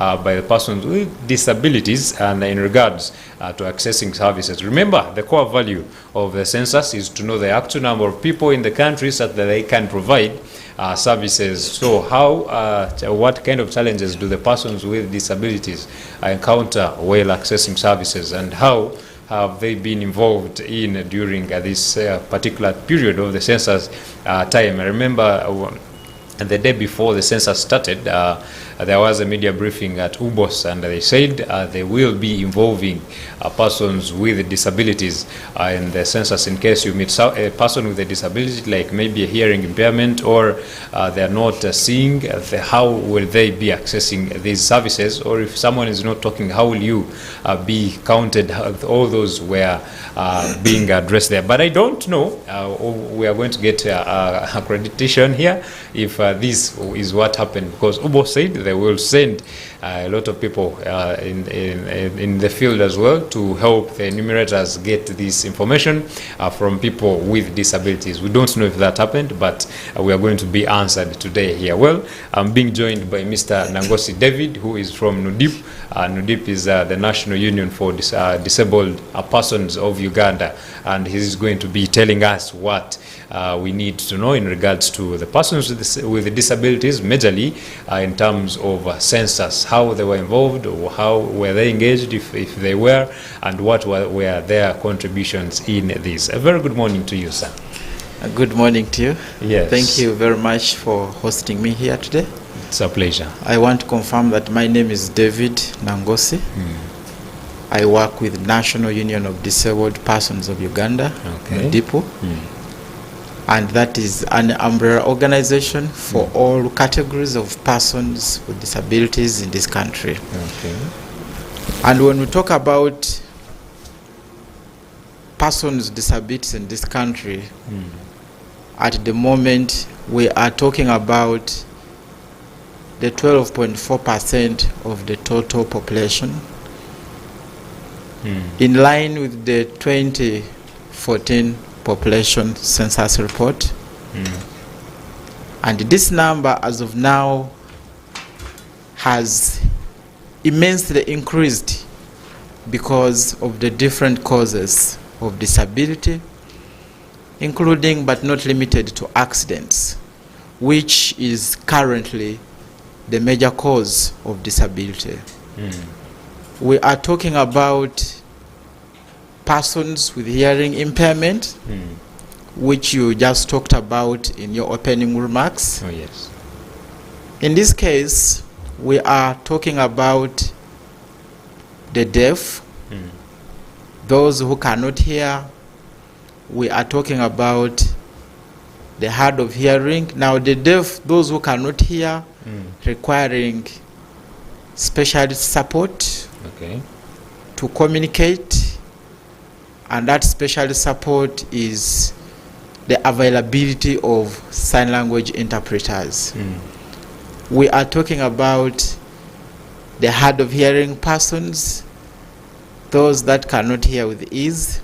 by the persons with disabilities and in regards to accessing services. Remember, the core value of the census is to know the actual number of people in the country so that they can provide services. So what kind of challenges do the persons with disabilities encounter while accessing services, and how have they been involved in during this particular period of the census time? I remember the day before the census started, there was a media briefing at UBOS, and they said they will be involving persons with disabilities in the census. In case you meet a person with a disability, like maybe a hearing impairment, or they are not seeing, how will they be accessing these services? Or if someone is not talking, how will you be counted? All those were being addressed there. But I don't know, we are going to get accreditation here if this is what happened, because UBO said they will send a lot of people in the field as well to help the enumerators get this information from people with disabilities. We don't know if that happened, but we are going to be answered today here. Well, I'm being joined by Mr. Nangosi David, who is from NUDIPU. NUDIPU is the National Union for Disabled Persons of Uganda, and he's going to be telling us what we need to know in regards to the persons with disabilities, majorly in terms of census, how they were involved, or how were they engaged, if they were, and what were their contributions in this. A very good morning to you, sir. Good morning to you. Yes. Thank you very much for hosting me here today. It's a pleasure. I want to confirm that my name is David Nangosi. I work with National Union of Disabled Persons of Uganda, NUDIPU. And that is an umbrella organization for all categories of persons with disabilities in this country. And when we talk about persons with disabilities in this country, at the moment we are talking about the 12.4% of the total population, in line with the 2014 population census report. And this number as of now has immensely increased because of the different causes of disability, including but not limited to accidents, which is currently the major cause of disability. We are talking about persons with hearing impairment, which you just talked about in your opening remarks. Oh, yes. In this case, we are talking about the deaf, those who cannot hear. We are talking about the hard of hearing. Now, the deaf, those who cannot hear, requiring specialist support to communicate. And that special support is the availability of sign language interpreters. We are talking about the hard of hearing persons, those that cannot hear with ease.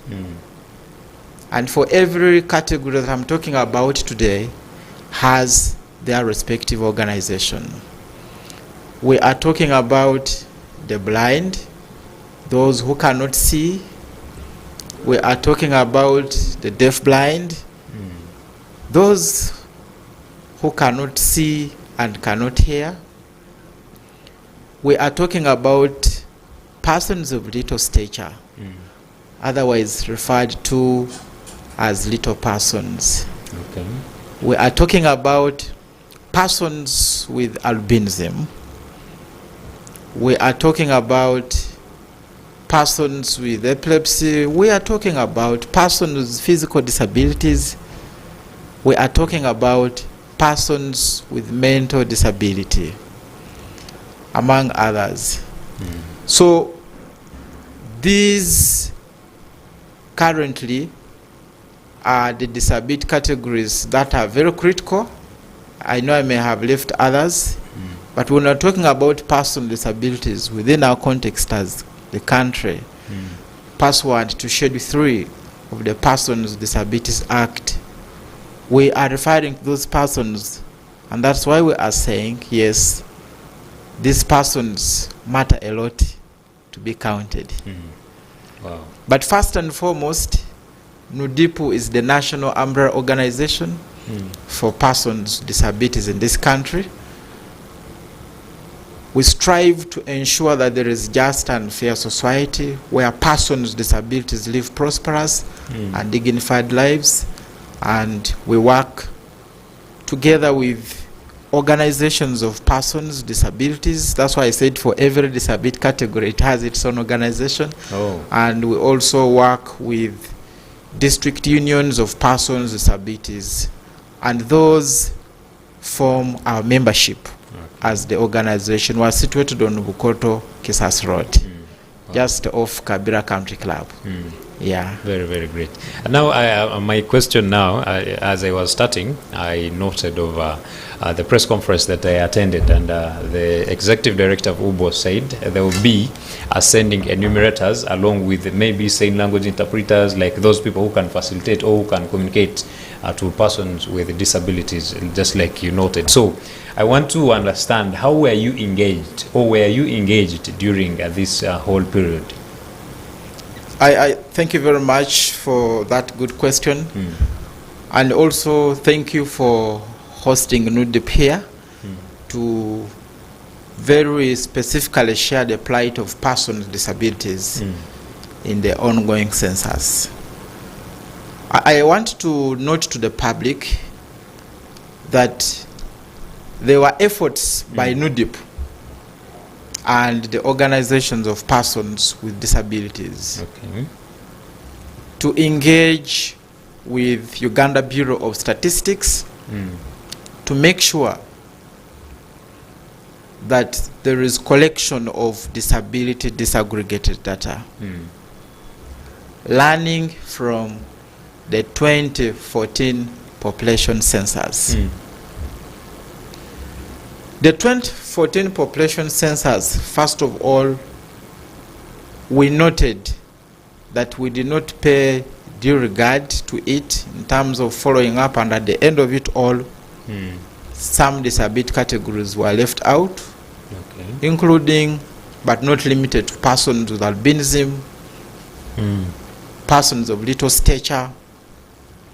And for every category that I'm talking about today has their respective organization. We are talking about the blind, those who cannot see. We are talking about the deaf-blind, those who cannot see and cannot hear. We are talking about persons of little stature, otherwise referred to as little persons. We are talking about persons with albinism. We are talking about persons with epilepsy. We are talking about persons with physical disabilities. We are talking about persons with mental disability, among others. So these currently are the disability categories that are very critical. I know I may have left others, but when we're talking about personal disabilities within our context as the country, pursuant to Schedule 3 of the Persons with Disabilities Act, we are referring to those persons, and that's why we are saying, yes, these persons matter a lot to be counted. Wow. But first and foremost, NUDIPU is the national umbrella organization for persons with disabilities in this country. We strive to ensure that there is just and fair society where persons with disabilities live prosperous and dignified lives, and we work together with organizations of persons with disabilities. That's why I said for every disability category it has its own organization. And we also work with district unions of persons with disabilities, and those form our membership as the organization. We are situated on Bukoto Kisas Road, just off Kabira Country Club. Yeah. Very, very great. And now, my question now, as I was starting, I noted over the press conference that I attended, and the executive director of UBO said there will be sending enumerators along with maybe sign language interpreters, like those people who can facilitate or who can communicate to persons with disabilities, just like you noted. So I want to understand, how were you engaged, or were you engaged during this whole period? I thank you very much for that good question. And also thank you for hosting NUDIPU here to very specifically share the plight of persons with disabilities in the ongoing census. I want to note to the public that there were efforts by NUDIPU and the organizations of persons with disabilities to engage with Uganda Bureau of Statistics to make sure that there is collection of disability disaggregated data, learning from the 2014 population census. The 2014 population census, first of all, we noted that we did not pay due regard to it in terms of following up, and at the end of it all, some disability categories were left out, including but not limited to persons with albinism, persons of little stature,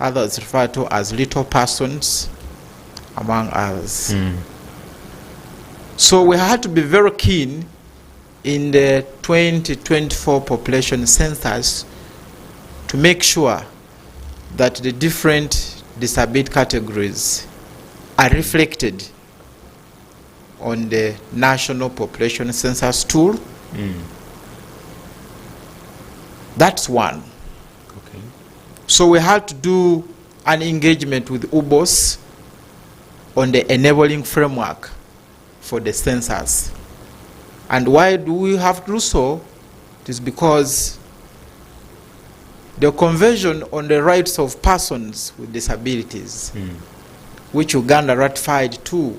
others referred to as little persons, among others. So we had to be very keen in the 2024 population census to make sure that the different disability categories are reflected on the national population census tool. That's one. So we had to do an engagement with UBOS on the enabling framework for the census. And why do we have to do so? It is because the Convention on the Rights of Persons with Disabilities, which Uganda ratified too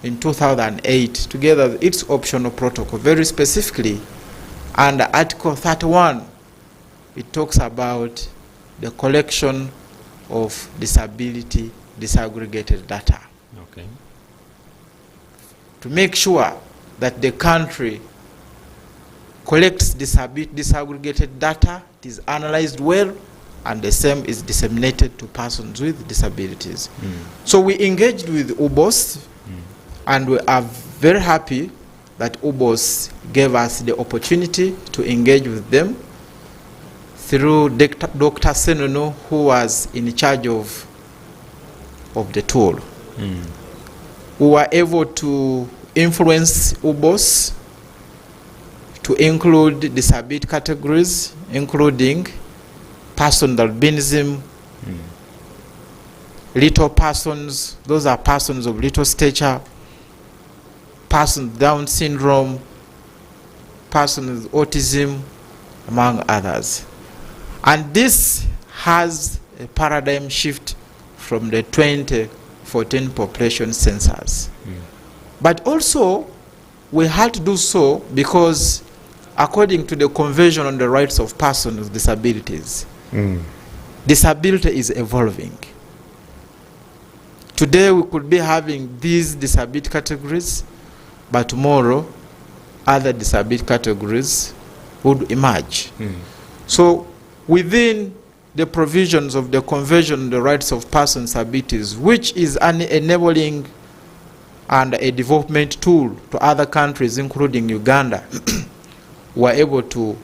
in 2008, together with its optional protocol, very specifically under Article 31, it talks about the collection of disability disaggregated data. To make sure that the country collects disaggregated data, it is analyzed well, and the same is disseminated to persons with disabilities. So we engaged with UBOS, and we are very happy that UBOS gave us the opportunity to engage with them through Dr. Senono, who was in charge of the tool. We were able to influence UBOS to include disability categories, including persons with albinism, little persons, those are persons of little stature, persons with Down syndrome, persons with autism, among others. And this has a paradigm shift from the 2014 population census. But also, we had to do so because, according to the Convention on the Rights of Persons with Disabilities, disability is evolving. Today, we could be having these disability categories. but tomorrow other disability categories would emerge. So within the provisions of the Convention on the Rights of Persons with Disabilities, which is an enabling and a development tool to other countries, including Uganda, were able to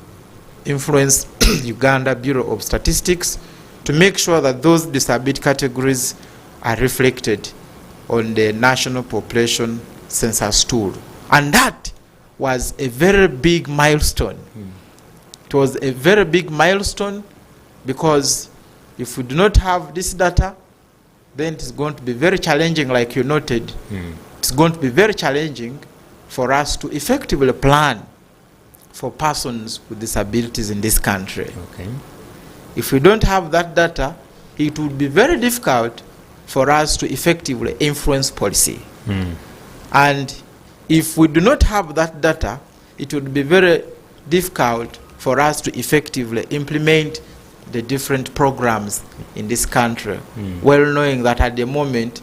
influence Uganda Bureau of Statistics to make sure that those disability categories are reflected on the National Population Census tool. And that was a very big milestone. It was a very big milestone because if we do not have this data, then it's going to be very challenging, like you noted. It's going to be very challenging for us to effectively plan for persons with disabilities in this country. Okay. If we don't have that data, it would be very difficult for us to effectively influence policy. And if we do not have that data, it would be very difficult for us to effectively implement the different programs in this country, well knowing that at the moment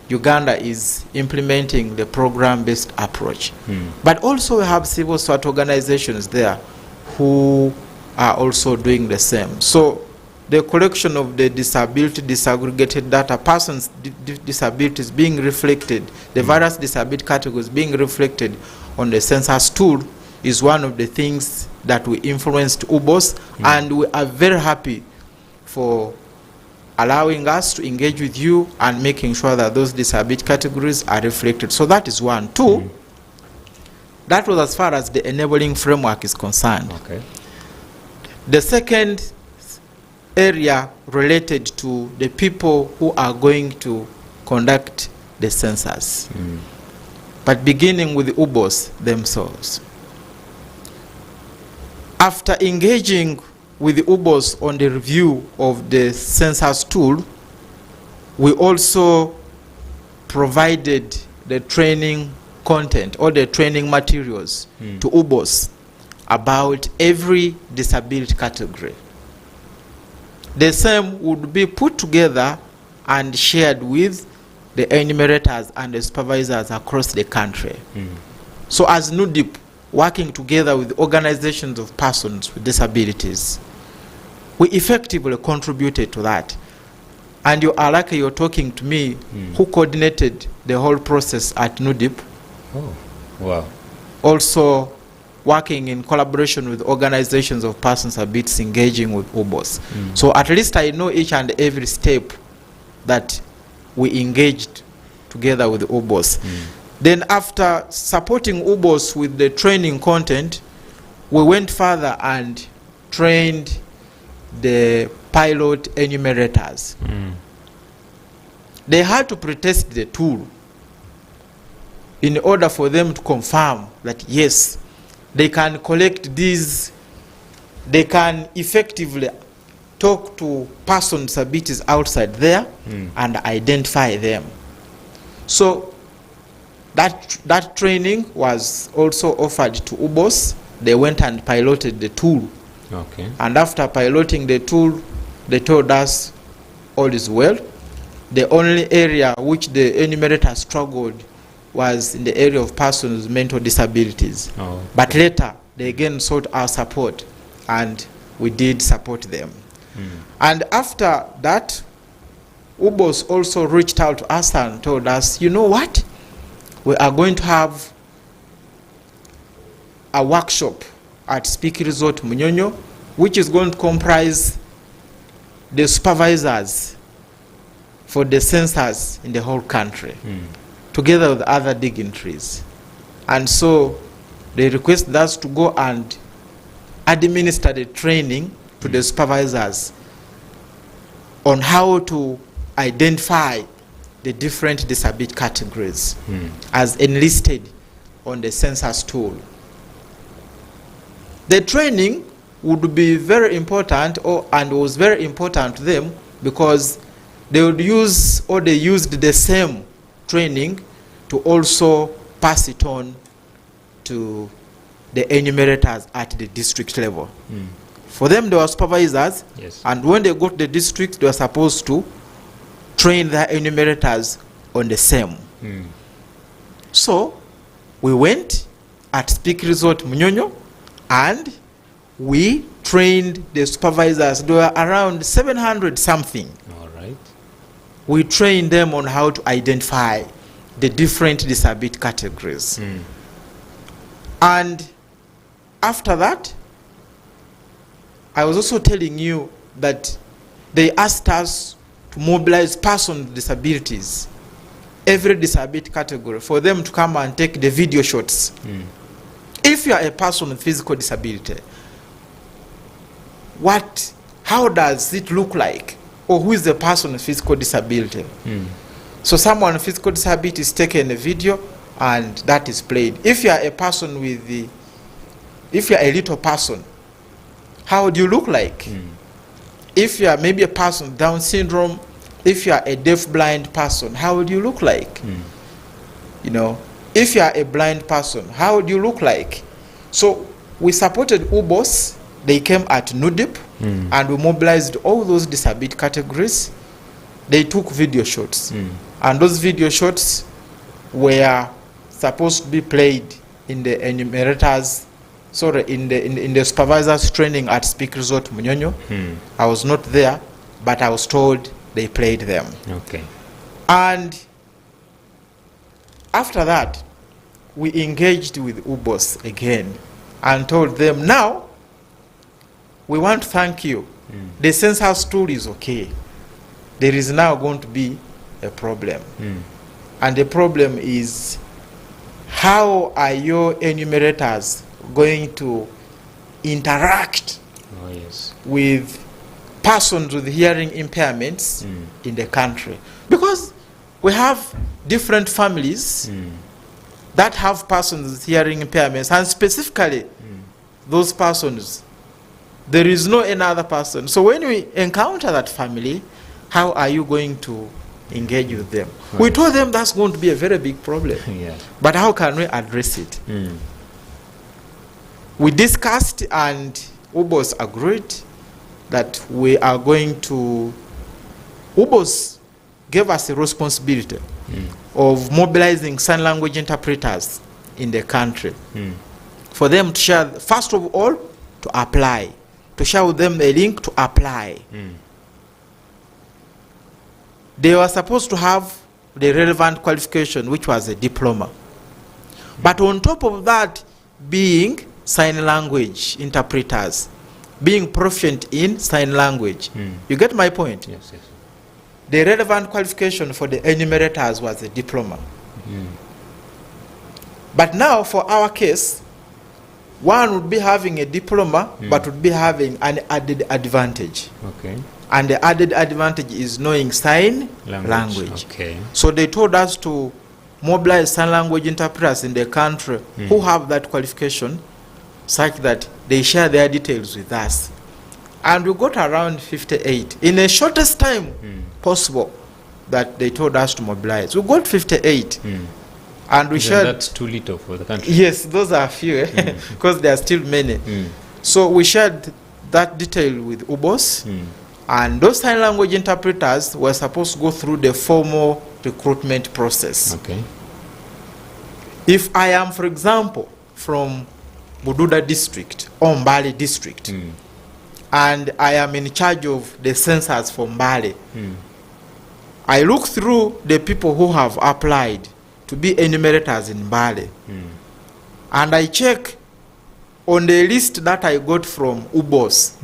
Uganda is implementing the program-based approach. But also we have civil society organizations there who are also doing the same. So the collection of the disability disaggregated data, persons' disabilities being reflected, the various disability categories being reflected on the census tool is one of the things that we influenced UBOS, and we are very happy for allowing us to engage with you and making sure that those disability categories are reflected. So that is one. Two, that was as far as the enabling framework is concerned. Okay. The second area related to the people who are going to conduct the census, but beginning with the UBOS themselves. After engaging with the UBOS on the review of the census tool, we also provided the training content or the training materials to UBOS about every disability category. The same would be put together and shared with the enumerators and the supervisors across the country. So as NUDIPU, working together with organizations of persons with disabilities, we effectively contributed to that. And you are lucky you're talking to me, who coordinated the whole process at NUDIPU. Oh, wow. Also working in collaboration with organizations of persons with disabilities engaging with UBOS. So at least I know each and every step that we engaged together with UBOS. Then after supporting UBOS with the training content, we went further and trained the pilot enumerators. They had to pretest the tool in order for them to confirm that yes, they can collect these, they can effectively talk to persons with disabilities outside there and identify them. So that training was also offered to UBOS. They went and piloted the tool. Okay. And after piloting the tool, they told us all is well. The only area which the enumerator struggled was in the area of persons with mental disabilities. Oh. But later, they again sought our support, and we did support them. And after that, UBOS also reached out to us and told us, you know what? We are going to have a workshop at Speak Resort Munyonyo, which is going to comprise the supervisors for the census in the whole country, together with other dignitaries. And so they requested us to go and administer the training to the supervisors on how to identify the different disability categories as enlisted on the census tool. The training would be very important, and was very important to them, because they would use, or they used the same training to also pass it on to the enumerators at the district level. For them, they were supervisors, Yes. and when they got to the district, they were supposed to train their enumerators on the same. So we went at Speak Resort Munyonyo and we trained the supervisors. There were around 700 something. All right. We trained them on how to identify the different disability categories. And after that, I was also telling you that they asked us to mobilize persons with disabilities, every disability category, for them to come and take the video shots. If you are a person with physical disability, how does it look like? Or who is the person with physical disability? So someone with physical disability is taken a video and that is played. If you are a person if you are a little person, how do you look like? If you are maybe a person with Down syndrome, if you are a deaf-blind person, how would you look like? You know, if you are a blind person, how would you look like? So we supported UBOS. They came at NUDIPU and we mobilized all those disability categories. They took video shots. And those video shots were supposed to be played in the enumerators, in the supervisors training at Speak Resort Munyonyo. I was not there, but I was told they played them. Okay. And after that, we engaged with UBOS again and told them, now, we want to thank you. The census tool is okay. There is now going to be a problem. And the problem is, how are your enumerators going to interact with persons with hearing impairments in the country? Because we have different families that have persons with hearing impairments, and specifically those persons, there is no another person. So when we encounter that family, how are you going to engage with them? We told them that's going to be a very big problem. But how can we address it? We discussed and UBOS agreed that we are going to, UBOS gave us a responsibility of mobilizing sign language interpreters in the country for them to share, first of all, to apply, to show them a link to apply. They were supposed to have the relevant qualification, which was a diploma. But on top of that, being sign language interpreters, being proficient in sign language. You get my point? Yes, yes. The relevant qualification for the enumerators was a diploma. But now, for our case, one would be having a diploma, but would be having an added advantage. Okay. And the added advantage is knowing sign language. Okay. So they told us to mobilize sign language interpreters in the country who have that qualification, such that they share their details with us. And we got around 58 in the shortest time possible that they told us to mobilize. We got 58. And we shared. That's too little for the country. Yes, those are few, because there are still many. So we shared that detail with UBOS, and those sign language interpreters were supposed to go through the formal recruitment process. Okay. If I am, for example, from Bududa district or Mbale district, and I am in charge of the census for Mbale, I look through the people who have applied to be enumerators in Mbale, and I check on the list that I got from UBOS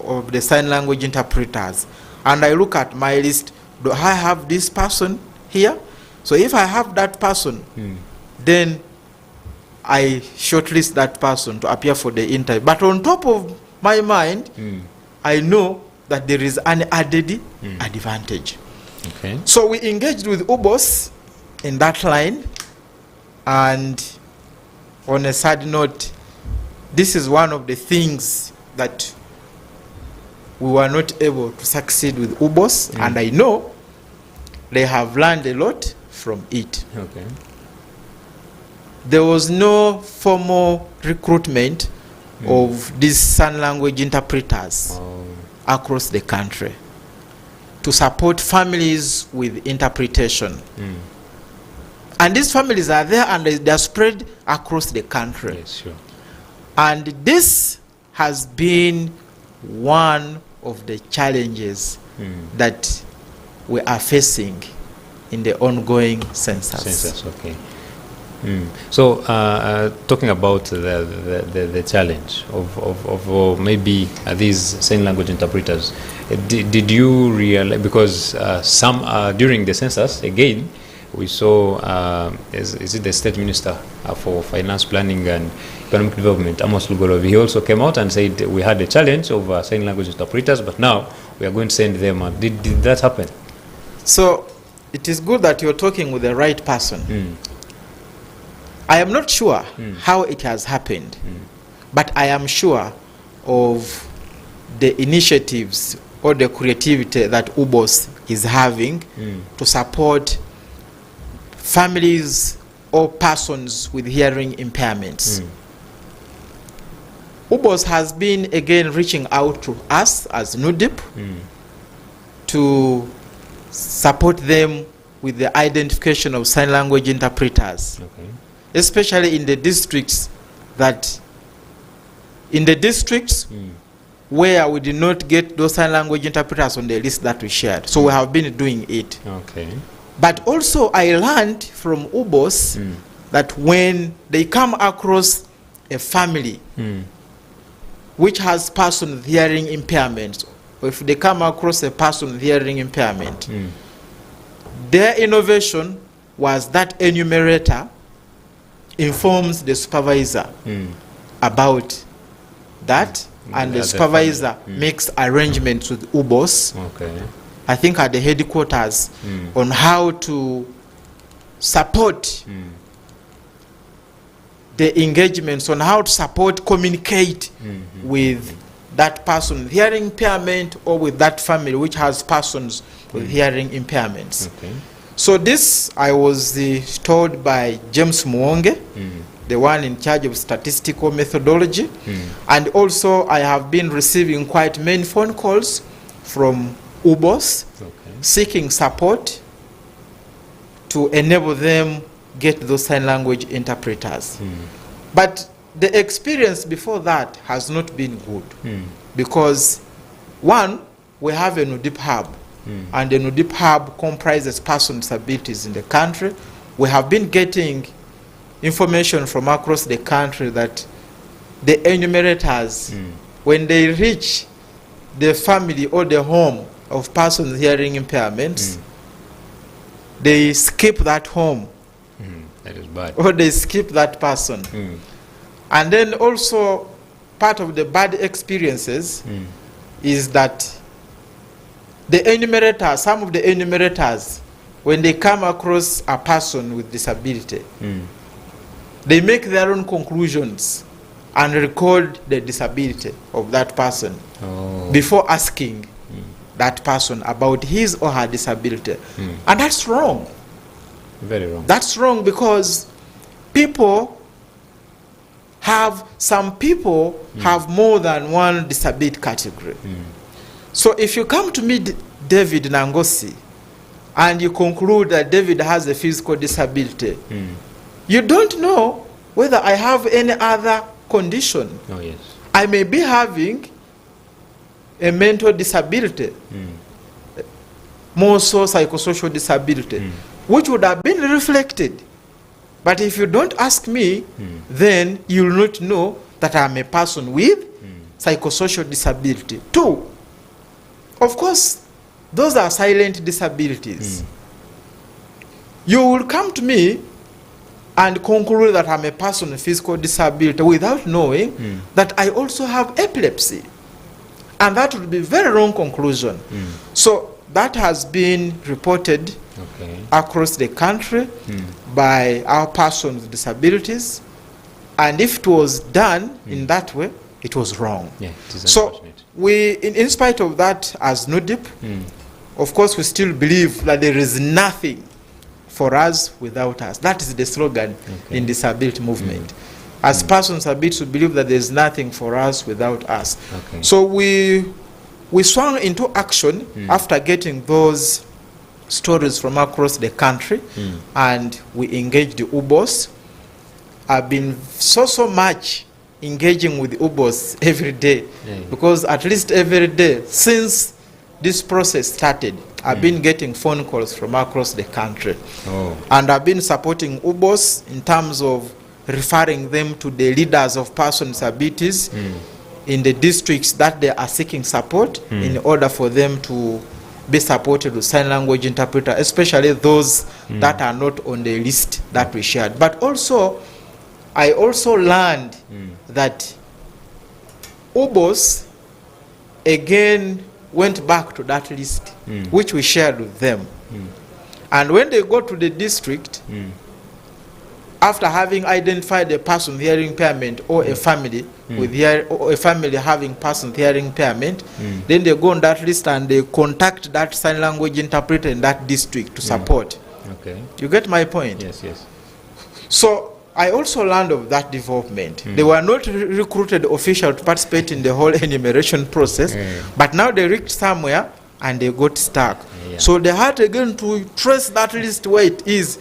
of the sign language interpreters, and I look at my list. Do I have this person here? So if I have that person, then I shortlist that person to appear for the interview. But on top of my mind, I know that there is an added advantage. Okay. So we engaged with UBOS in that line, and on a sad note, this is one of the things that we were not able to succeed with UBOS, and I know they have learned a lot from it. Okay. There was no formal recruitment of these sign language interpreters across the country to support families with interpretation. And these families are there and they are spread across the country. Yes, sure. And this has been one of the challenges that we are facing in the ongoing census. Okay. So, talking about the challenge of maybe these sign language interpreters, did you realize, because some during the census, again, we saw, is it the State Minister for Finance Planning and Economic Development, Amos Lugolovi, he also came out and said we had a challenge of sign language interpreters, but now we are going to send them out. Did that happen? So, it is good that you're talking with the right person. I am not sure how it has happened, but I am sure of the initiatives or the creativity that UBOS is having to support families or persons with hearing impairments. UBOS has been again reaching out to us as NUDIPU to support them with the identification of sign language interpreters. Okay. Especially in the districts where we did not get those sign language interpreters on the list that we shared. So we have been doing it. Okay. But also I learned from UBOS that when they come across a family which has person with hearing impairment, or if they come across a person with hearing impairment, their innovation was that enumerator informs the supervisor about that, and the supervisor makes arrangements with UBOS, I think at the headquarters, on how to support the engagements, on how to support, communicate with that person with hearing impairment or with that family which has persons with hearing impairments. Okay. So this I was told by James Muonge, the one in charge of statistical methodology, and also I have been receiving quite many phone calls from UBOS seeking support to enable them get those sign language interpreters. But the experience before that has not been good because, one, we have a NUDIPU hub, and the NUDIPU hub comprises persons with disabilities in the country. We have been getting information from across the country that the enumerators, when they reach the family or the home of persons with hearing impairments, they skip that home. That is bad. Or they skip that person. And then also part of the bad experiences is that the enumerators, some of the enumerators, when they come across a person with disability, they make their own conclusions and record the disability of that person before asking that person about his or her disability. And that's wrong. Very wrong. That's wrong because some people have more than one disability category. So if you come to me, David Nangosi, and you conclude that David has a physical disability, you don't know whether I have any other condition. Oh, yes. I may be having a mental disability, more so psychosocial disability, which would have been reflected. But if you don't ask me, then you will not know that I'm a person with psychosocial disability. Two, of course, those are silent disabilities. You will come to me and conclude that I'm a person with physical disability without knowing that I also have epilepsy. And that would be a very wrong conclusion. So that has been reported across the country by our persons with disabilities. And if it was done in that way, it was wrong. Yeah, it is so we, in spite of that, as NUDIPU, of course, we still believe that there is nothing for us without us. That is the slogan in disability movement. As persons with disabilities, we believe that there is nothing for us without us. So we swung into action after getting those stories from across the country, and we engage the UBOS. I've been so much engaging with the UBOS every day, because at least every day since this process started, I've been getting phone calls from across the country. And I've been supporting UBOS in terms of referring them to the leaders of persons with disabilities in the districts that they are seeking support, in order for them to be supported with sign language interpreter, especially those that are not on the list that we shared. But also, I also learned that UBOS again went back to that list, which we shared with them. And when they go to the district, after having identified a person with hearing impairment or a family with or a family having person with hearing impairment, then they go on that list and they contact that sign language interpreter in that district to support. Okay. You get my point? Yes, yes. So I also learned of that development. They were not recruited officials to participate in the whole enumeration process, but now they reached somewhere and they got stuck. So they had again to trace that list where it is,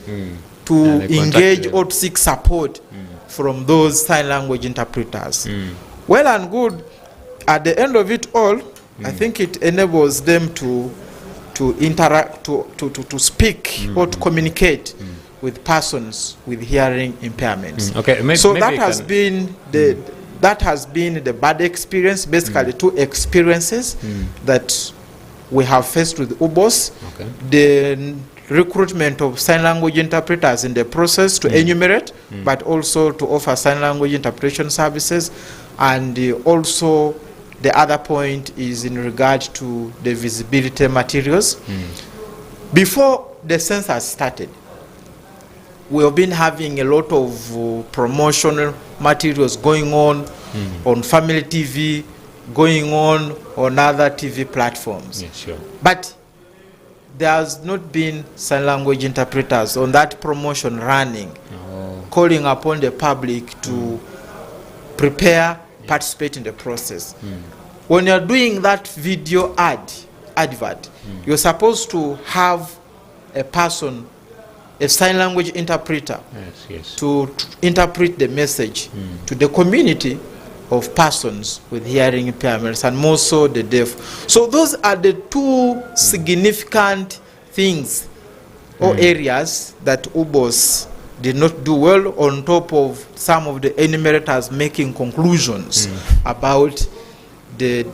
to engage or to seek support from those sign language interpreters. Well and good. At the end of it all, I think it enables them to interact, to speak or to communicate with persons with hearing impairments. Okay, so that has been the bad experience. Basically, two experiences that we have faced with UBOS. The recruitment of sign language interpreters in the process to enumerate, but also to offer sign language interpretation services. And also the other point is in regard to the visibility materials. Before the census started, we have been having a lot of promotional materials going on family TV, going on other TV platforms. Yeah, sure. But there has not been sign language interpreters on that promotion running, calling upon the public to prepare, participate in the process. When you're doing that video advert, you're supposed to have a person, a sign language interpreter, to interpret the message to the community of persons with hearing impairments, and more so the deaf. So those are the two significant things or areas that UBOS did not do well, on top of some of the enumerators making conclusions about the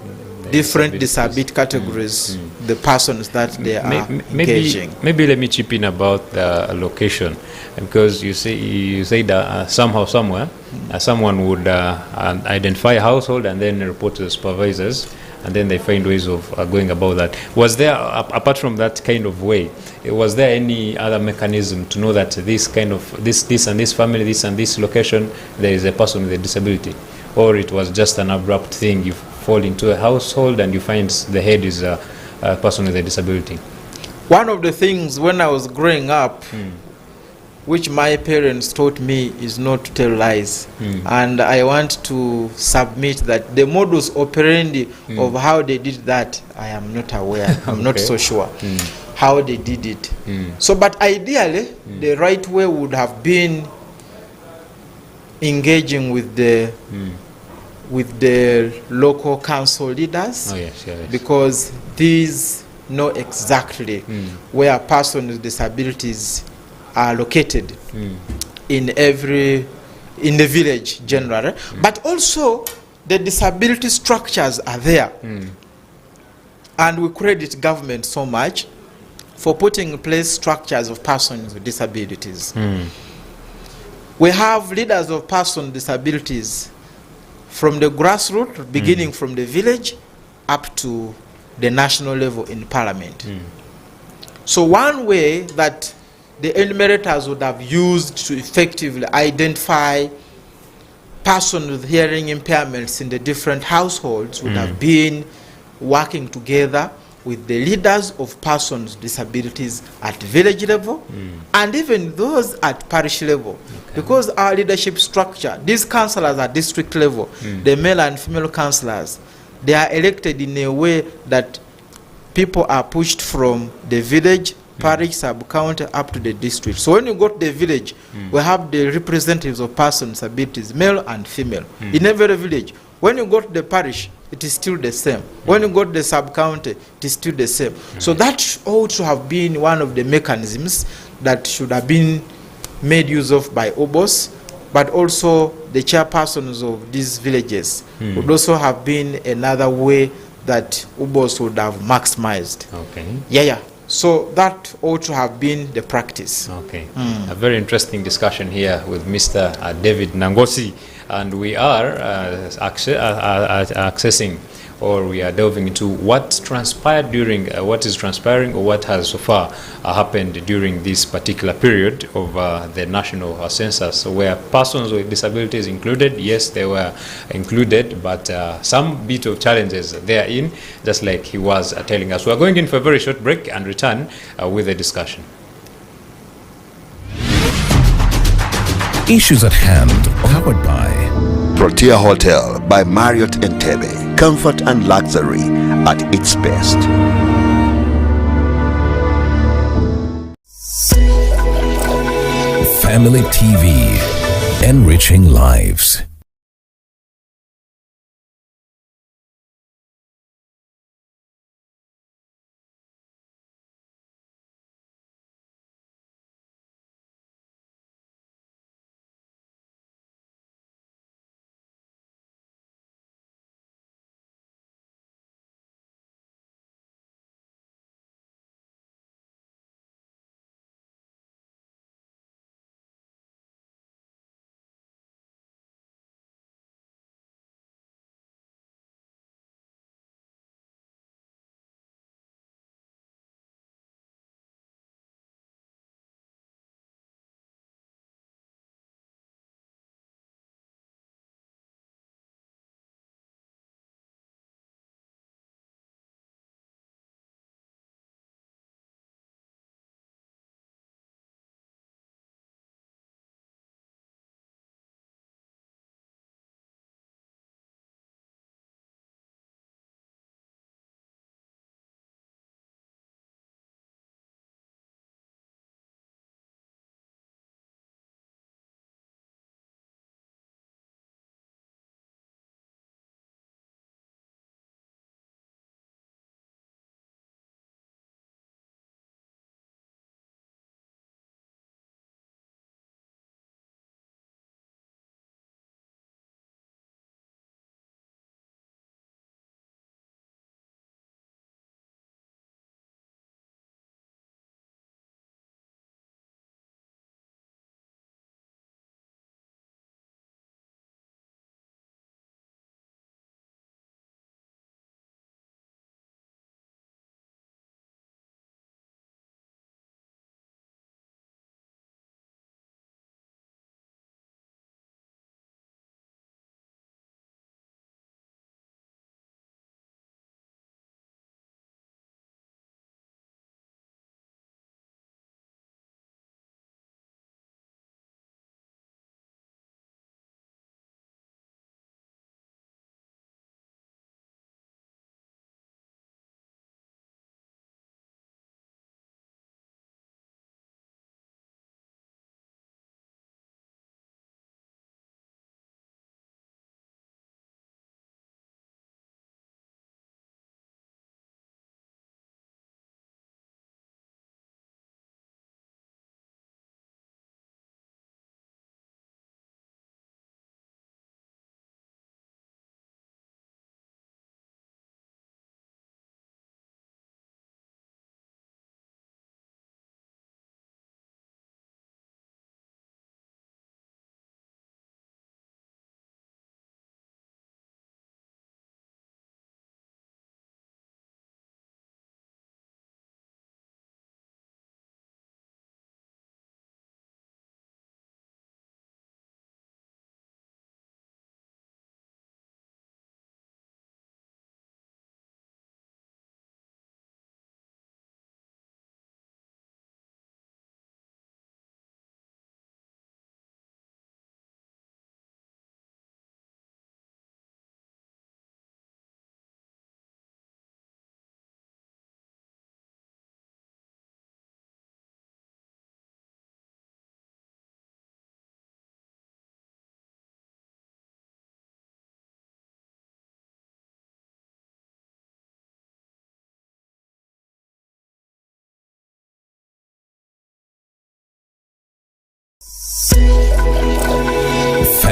different disability categories, the persons that they are engaging. Maybe let me chip in about the location, because you said somehow, somewhere, someone would identify a household and then report to the supervisors, and then they find ways of going about that. Was there, apart from that kind of way, was there any other mechanism to know that this kind of this and this family, this and this location, there is a person with a disability, or it was just an abrupt thing? You fall into a household and you find the head is a person with a disability. One of the things when I was growing up, which my parents taught me, is not to tell lies. And I want to submit that the modus operandi of how they did that, I am not aware. I'm not so sure how they did it. So, but ideally, the right way would have been engaging with the local council leaders, because these know exactly where persons with disabilities are located in the village generally, but also the disability structures are there. And we credit government so much for putting in place structures of persons with disabilities. We have leaders of persons with disabilities from the grassroots, beginning from the village up to the national level in parliament. So one way that the enumerators would have used to effectively identify persons with hearing impairments in the different households would have been working together with the leaders of persons with disabilities at village level and even those at parish level. Because our leadership structure, these councillors at district level, the male and female councillors, they are elected in a way that people are pushed from the village parish, sub-county, up to the district. So when you go to the village, we have the representatives of persons with disabilities, male and female, in every village. When you go to the parish, it is still the same. When you go to the sub-county, it is still the same. So that ought to have been one of the mechanisms that should have been made use of by OBOS, but also the chairpersons of these villages would also have been another way that OBOS would have maximized. Okay. Yeah. So that ought to have been the practice. Okay. A very interesting discussion here with Mr. David Nangosi, and we are accessing, or we are delving into what transpired during, what is transpiring, or what has so far happened during this particular period of the national census, where persons with disabilities included. Yes, they were included, but some bit of challenges therein, just like he was telling us. We are going in for a very short break and return with the discussion. Issues at hand, powered by Protea Hotel by Marriott Entebbe. Comfort and luxury at its best. Family TV, enriching lives.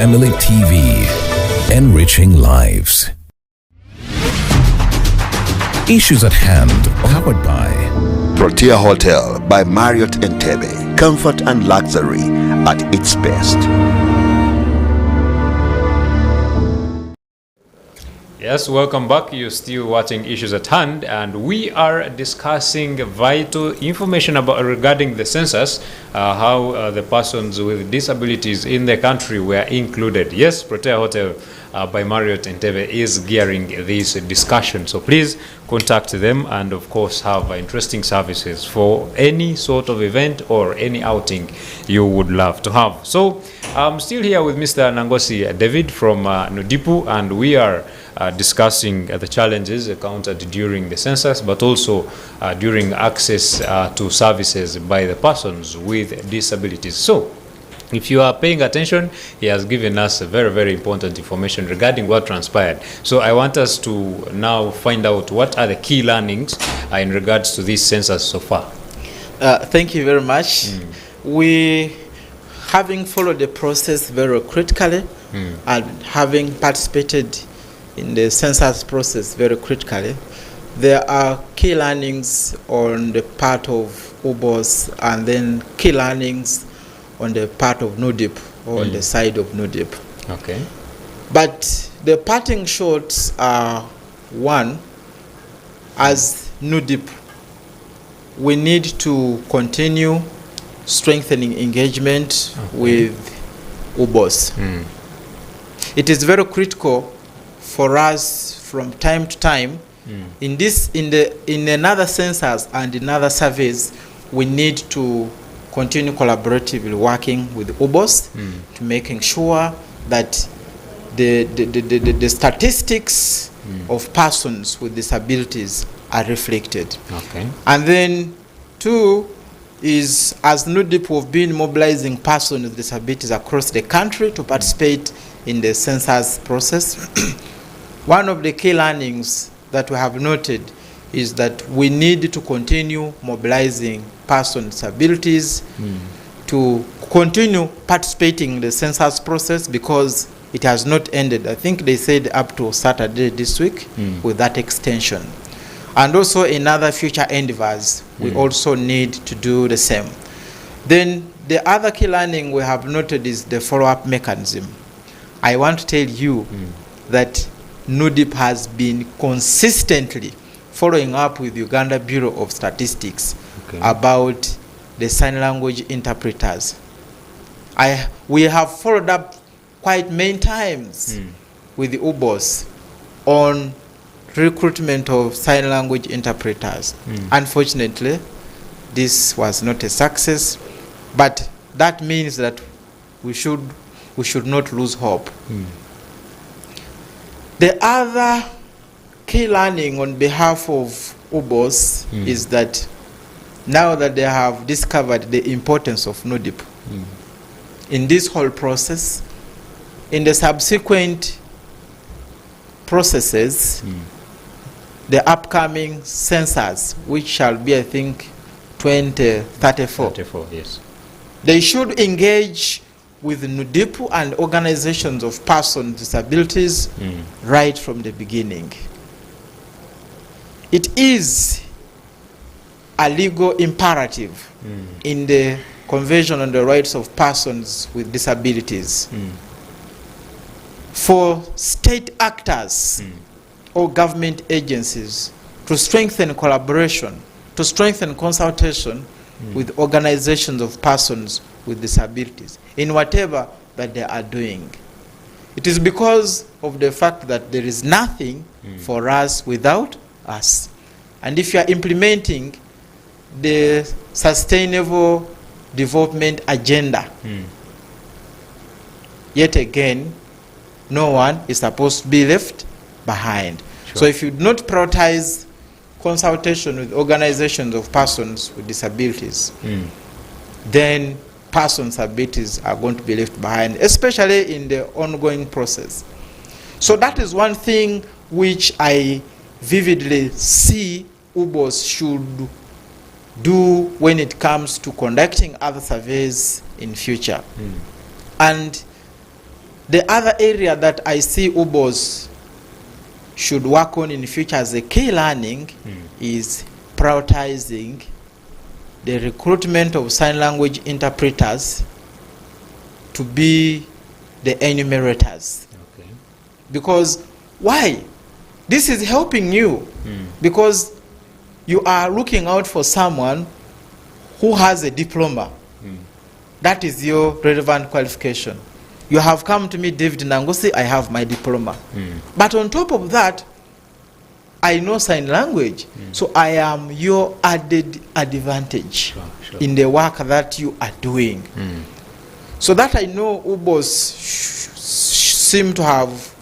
Family TV, enriching lives. Issues at hand, powered by Protea Hotel by Marriott Entebbe. Comfort and luxury at its best. Yes, welcome back. You're still watching Issues at Hand, and we are discussing vital information regarding the census, how the persons with disabilities in the country were included. Yes, Protea Hotel by Marriott Entebbe is gearing this discussion. So please contact them and, of course, have interesting services for any sort of event or any outing you would love to have. So I'm still here with Mr. Nangosi David from NUDIPU, and we are discussing the challenges encountered during the census, but also during access to services by the persons with disabilities. So, if you are paying attention, he has given us a very, very important information regarding what transpired. So I want us to now find out what are the key learnings in regards to this census so far. Thank you very much. We, having followed the process very critically and having participated in the census process very critically, there are key learnings on the part of UBOS and then key learnings on the part of NUDIPU or on the side of NUDIPU. Okay. But the parting shots are, one, as NUDIPU, we need to continue strengthening engagement with UBOS. It is very critical for us from time to time in another census and in other surveys, we need to continue collaboratively working with UBOS to making sure that the statistics of persons with disabilities are reflected. Okay. And then two is, as NUDIPU, we've been mobilizing persons with disabilities across the country to participate in the census process. One of the key learnings that we have noted is that we need to continue mobilizing persons with disabilities to continue participating in the census process, because it has not ended. I think they said up to Saturday this week with that extension. And also in other future endeavors, we also need to do the same. Then the other key learning we have noted is the follow-up mechanism. I want to tell you that NUDIPU has been consistently following up with Uganda Bureau of Statistics about the sign language interpreters. We have followed up quite many times with the UBOS on recruitment of sign language interpreters. Unfortunately, this was not a success, but that means that we should not lose hope. The other key learning on behalf of UBOS is that now that they have discovered the importance of NUDIPU in this whole process, in the subsequent processes, the upcoming census, which shall be, I think, 2034, 34, yes, they should engage with NUDIPU and organizations of persons with disabilities right from the beginning. It is a legal imperative in the Convention on the Rights of Persons with Disabilities for state actors or government agencies to strengthen collaboration, to strengthen consultation with organizations of persons with disabilities in whatever that they are doing. It is because of the fact that there is nothing for us without us. And if you are implementing the sustainable development agenda, yet again, no one is supposed to be left behind. Sure. So if you do not prioritize consultation with organizations of persons with disabilities, then persons with disabilities are going to be left behind, especially in the ongoing process. So that is one thing which I vividly see UBOS should do when it comes to conducting other surveys in future. And The other area that I see UBOS should work on in the future as a key learning is prioritizing the recruitment of sign language interpreters to be the enumerators. Okay. Because why? This is helping you because you are looking out for someone who has a diploma. That is your relevant qualification. You have come to me, David Nangosi, I have my diploma. But on top of that, I know sign language. So I am your added advantage in the work that you are doing. So that I know UBOS seem to have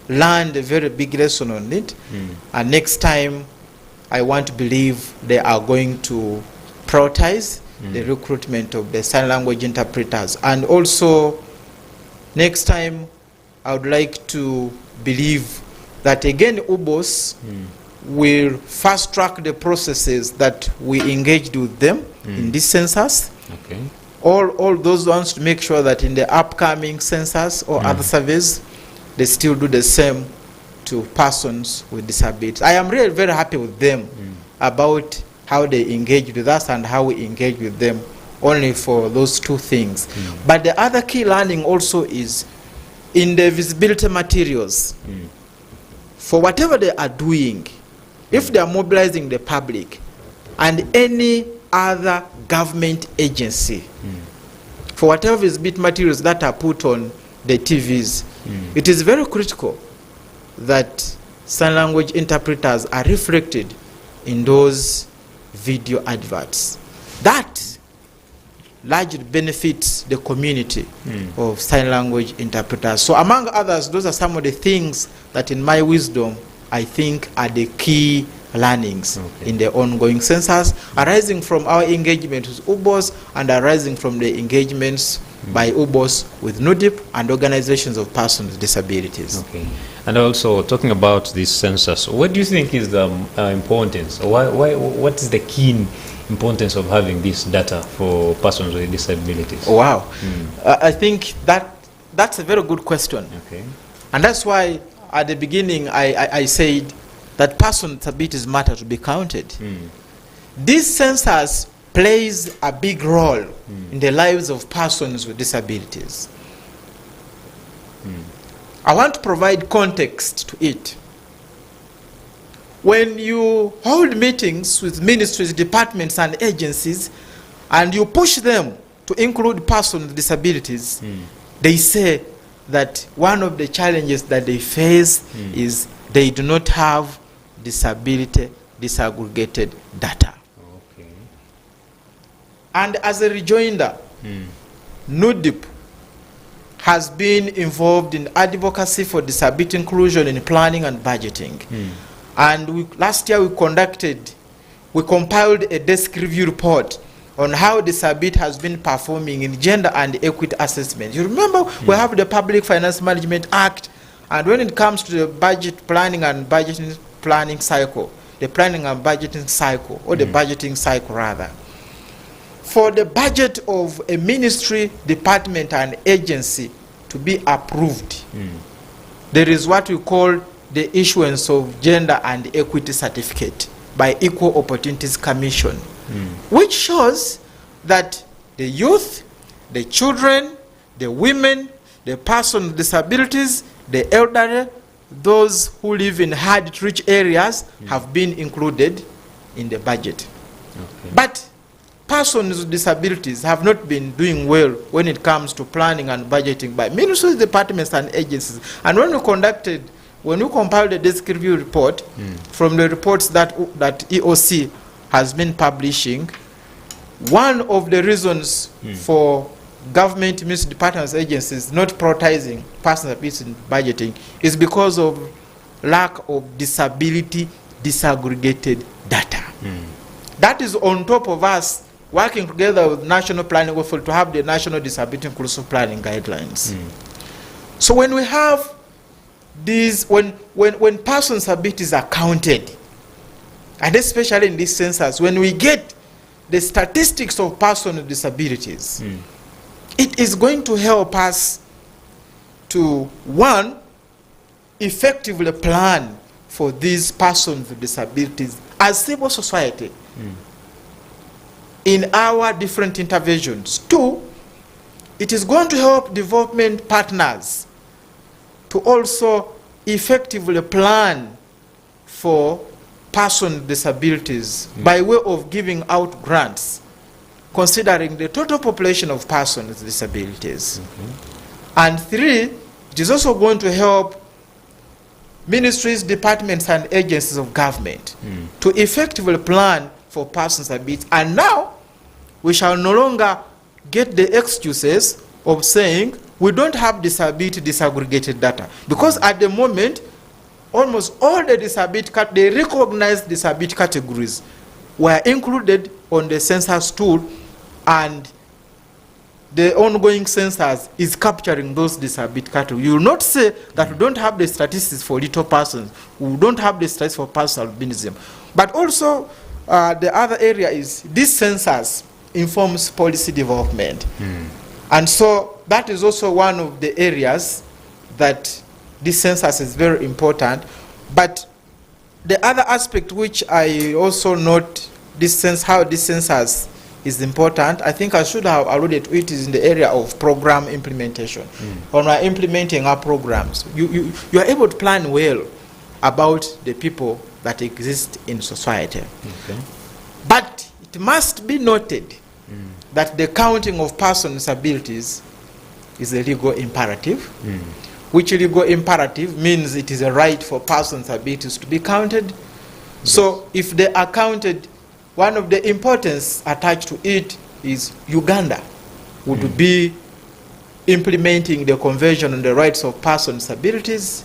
learned a very big lesson on it. And next time, I want to believe they are going to prioritize the recruitment of the sign language interpreters. And also, next time, I would like to believe that again UBOS will fast track the processes that we engaged with them in this census. Okay. All those ones to make sure that in the upcoming census or other surveys, they still do the same to persons with disabilities. I am really very happy with them about how they engage with us and how we engage with them only for those two things. But the other key learning also is in the visibility materials. For whatever they are doing, if they are mobilizing the public and any other government agency, for whatever visibility materials that are put on the TVs, it is very critical that sign language interpreters are reflected in those video adverts. That largely benefits the community of sign language interpreters. So among others, those are some of the things that in my wisdom I think are the key learnings in the ongoing census, arising from our engagement with UBOS and arising from the engagements by UBOS with NUDIPU and organizations of persons with disabilities. Okay. And also talking about this census, what do you think is the importance? What is the key importance of having this data for persons with disabilities? Wow. I think that's a very good question. Okay. And that's why at the beginning I said that persons with disabilities matter to be counted. This census plays a big role in the lives of persons with disabilities. I want to provide context to it. When you hold meetings with ministries, departments, and agencies, and you push them to include persons with disabilities, they say that one of the challenges that they face is they do not have disability disaggregated data. Okay. And as a rejoinder, NUDIPU has been involved in advocacy for disability inclusion in planning and budgeting. And last year we compiled a desk review report on how disability has been performing in gender and equity assessment. You remember we have the Public Finance Management Act, and when it comes to the budget planning and budgeting planning cycle, the planning and budgeting cycle, or the budgeting cycle rather, for the budget of a ministry, department, and agency to be approved, there is what we call the issuance of gender and equity certificate by Equal Opportunities Commission, which shows that the youth, the children, the women, the persons with disabilities, the elderly, those who live in hard-to-reach areas have been included in the budget. But persons with disabilities have not been doing well when it comes to planning and budgeting by ministries, departments, and agencies. And when we compiled the desk review report from the reports that EOC has been publishing, one of the reasons for government, ministry, departments, agencies not prioritizing persons in budgeting is because of lack of disability disaggregated data. That is on top of us working together with National Planning Authority to have the National Disability Inclusive Planning Guidelines. So when we have these, when persons with disabilities are counted, and especially in this census, when we get the statistics of persons with disabilities, it is going to help us to, one, effectively plan for these persons with disabilities as civil society in our different interventions. Two, it is going to help development partners to also effectively plan for persons with disabilities by way of giving out grants, considering the total population of persons with disabilities. And three, it is also going to help ministries, departments, and agencies of government to effectively plan for persons with disabilities. And now, we shall no longer get the excuses of saying we don't have disability disaggregated data. Because at the moment, almost all the the recognized disability categories were included on the census tool, and the ongoing census is capturing those disability categories. You will not say that we don't have the statistics for little persons, we don't have the statistics for persons with albinism. But also, the other area is this census informs policy development. And so that is also one of the areas that this census is very important. But the other aspect which I also note how this census is important, I think I should have alluded to it, is in the area of program implementation. When we are implementing our programs, you are able to plan well about the people that exist in society. But it must be noted that the counting of persons with disabilities is a legal imperative, which legal imperative means it is a right for persons with disabilities to be counted. So if they are counted, one of the importance attached to it is Uganda would be implementing the Convention on the Rights of Persons with Disabilities,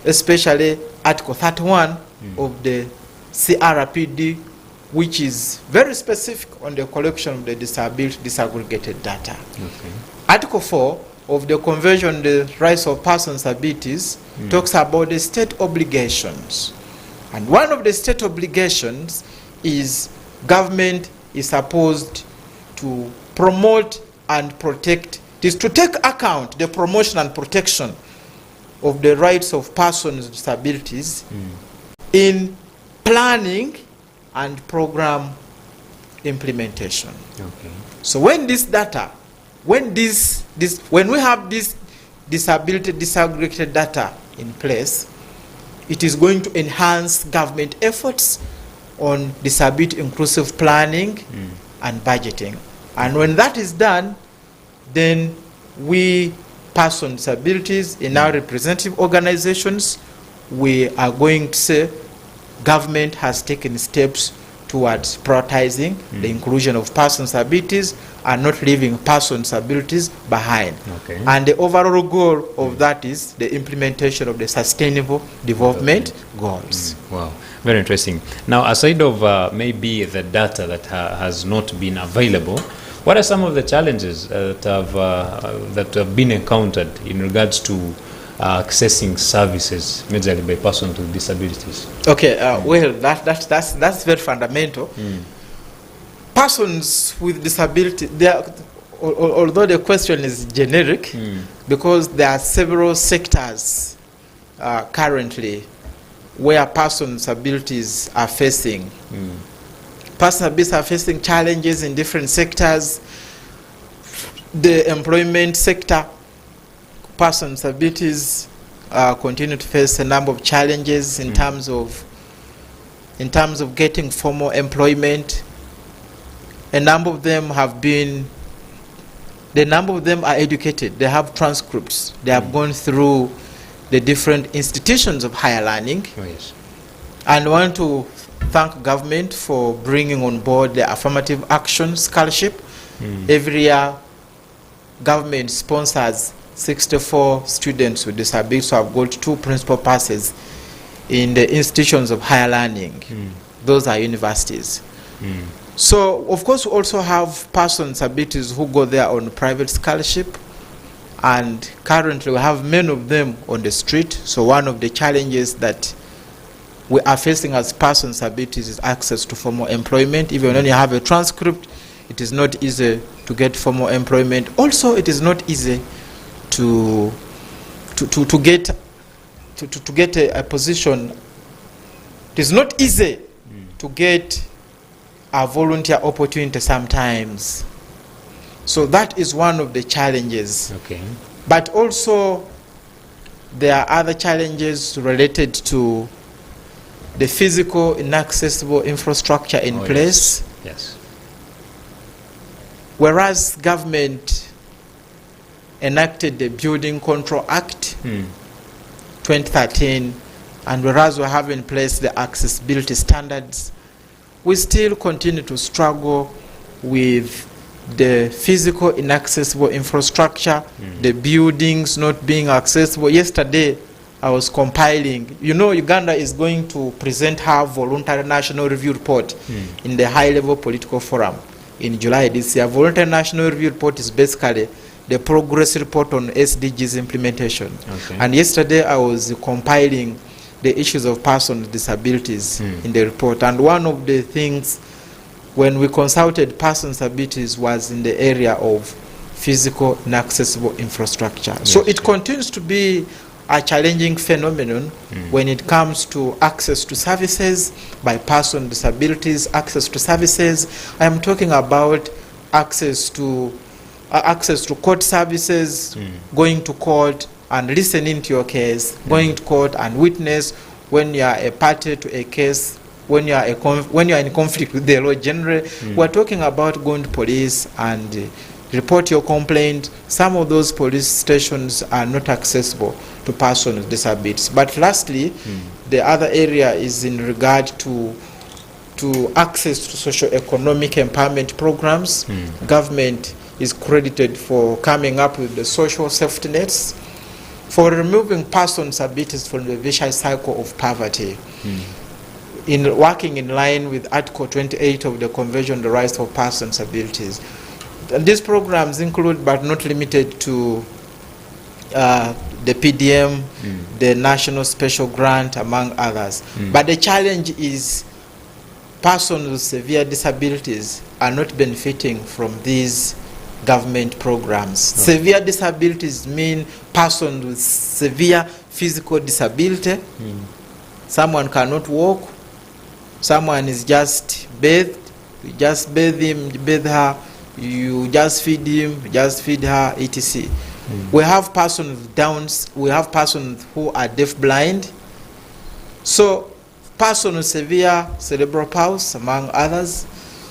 especially Article 31 of the CRPD, which is very specific on the collection of the disability disaggregated data. Article 4 of the Convention on the Rights of Persons with Disabilities talks about the state obligations. And one of the state obligations is government is supposed to promote and protect, it is to take account the promotion and protection of the rights of persons with disabilities in planning and program implementation. So when this data, when we have this disability disaggregated data in place, it is going to enhance government efforts on disability inclusive planning and budgeting. And when that is done, then we persons with disabilities in our representative organizations, we are going to say government has taken steps towards prioritizing the inclusion of persons with disabilities and not leaving persons with disabilities behind. And the overall goal of that is the implementation of the sustainable development goals. Wow, very interesting. Now, aside of maybe the data that has not been available, what are some of the challenges that have been encountered in regards to accessing services majorly by persons with disabilities? Well, that's very fundamental. Persons with disability, although the question is generic, because there are several sectors currently where persons with disabilities are facing. Persons with disabilities are facing challenges in different sectors. The employment sector, persons with disabilities continue to face a number of challenges in terms of getting formal employment. A number of them are educated. They have transcripts. They have gone through the different institutions of higher learning. And I want to thank government for bringing on board the affirmative action scholarship. Every year, government sponsors 64 students with disabilities who have got 2 principal passes in the institutions of higher learning. Those are universities. So, of course, we also have persons with disabilities who go there on private scholarship, and currently we have many of them on the street. So one of the challenges that we are facing as persons with disabilities is access to formal employment. Even when you have a transcript, it is not easy to get formal employment. Also, it is not easy to to get a position. It is not easy to get a volunteer opportunity sometimes. So that is one of the challenges. Okay. But also there are other challenges related to the physical inaccessible infrastructure in place. Yes. Whereas government enacted the Building Control Act 2013, and whereas we have in place the accessibility standards, we still continue to struggle with the physical inaccessible infrastructure, the buildings not being accessible. Yesterday, I was compiling, Uganda is going to present her voluntary national review report in the high-level political forum in July this year. Voluntary national review report is basically the progress report on SDGs implementation. Okay. And yesterday, I was compiling the issues of persons with disabilities in the report. And one of the things when we consulted persons with disabilities was in the area of physical inaccessible infrastructure. Yes, so it continues to be a challenging phenomenon when it comes to access to services by persons with disabilities, access to services. I am talking about access to court services, going to court and listening to your case, going to court and witness when you are a party to a case, when you are in conflict with the law generally. We're talking about going to police and report your complaint. Some of those police stations are not accessible to persons with disabilities. But lastly, the other area is in regard to access to socio-economic empowerment programs. Government is credited for coming up with the social safety nets, for removing persons with disabilities from the vicious cycle of poverty, in working in line with Article 28 of the Convention on the Rights of Persons with Disabilities. And these programs include, but not limited to, the PDM, the National Special Grant, among others. But the challenge is persons with severe disabilities are not benefiting from these government programs. Severe disabilities mean persons with severe physical disability. Someone cannot walk, someone is just bathed, you just bathe him, bathe her, you just feed him, you just feed her, etc. We have persons with Downs, we have persons who are deaf-blind. So persons with severe cerebral palsy, among others.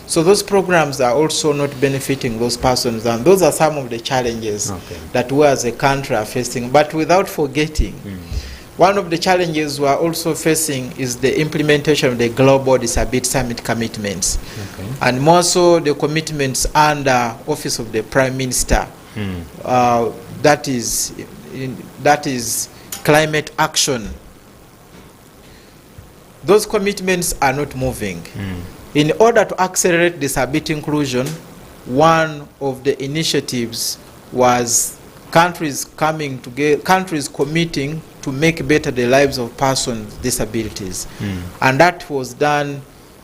So those programs are also not benefiting those persons, and those are some of the challenges that we as a country are facing. But without forgetting, one of the challenges we are also facing is the implementation of the Global Disability Summit commitments, and more so the commitments under Office of the Prime Minister. That is climate action. Those commitments are not moving. In order to accelerate disability inclusion, one of the initiatives was countries coming together, countries committing to make better the lives of persons with disabilities. And that was done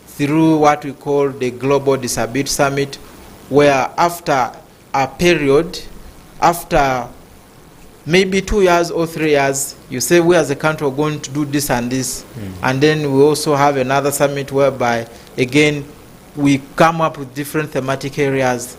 through what we call the Global Disability Summit, where after a period, after maybe 2 years or 3 years, you say we as a country are going to do this and this, and then we also have another summit whereby again we come up with different thematic areas.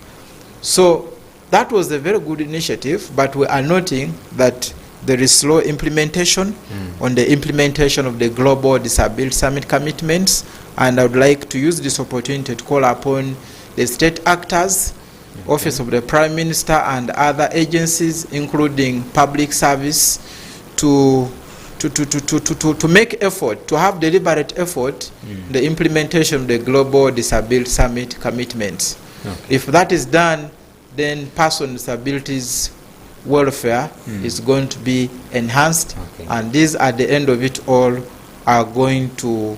So that was a very good initiative, but we are noting that there is slow implementation on the implementation of the Global Disability Summit commitments, and I would like to use this opportunity to call upon the state actors, Office of the Prime Minister and other agencies, including public service, to make effort, to have deliberate effort in the implementation of the Global Disability Summit commitments. If that is done, then persons with disabilities welfare is going to be enhanced, and these at the end of it all are going to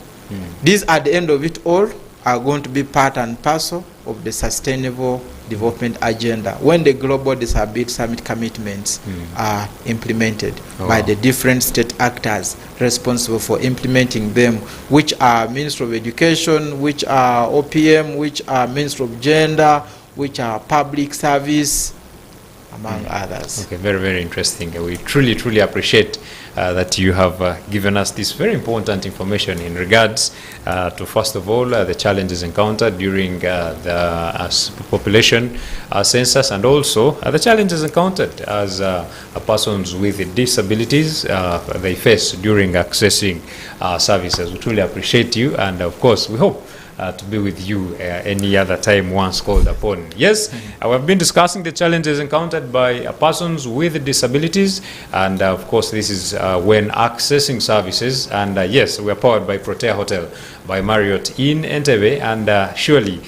be part and parcel of the sustainable development agenda when the Global Disability Summit commitments are implemented by the different state actors responsible for implementing them, which are Ministry of Education, which are OPM, which are Ministry of Gender, which are Public Service, among others. Okay, very, very interesting. We truly, truly appreciate that you have given us this very important information in regards to, first of all, the challenges encountered during the population census, and also the challenges encountered as persons with disabilities they face during accessing services. We truly appreciate you, and of course, we hope to be with you any other time once called upon. Yes, we have been discussing the challenges encountered by persons with disabilities, and of course this is when accessing services, and yes, we are powered by Protea Hotel by Marriott in Entebbe, and surely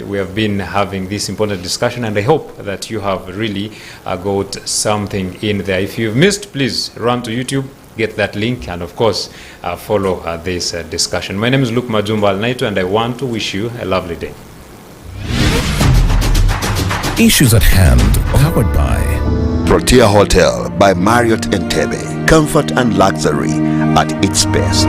we have been having this important discussion, and I hope that you have really got something in there. If you've missed, please run to YouTube, get that link, and of course follow this discussion. My name is Luke Majumba Alnaito, and I want to wish you a lovely day. Issues at hand, powered by Protea Hotel by Marriott Entebbe. Comfort and luxury at its best.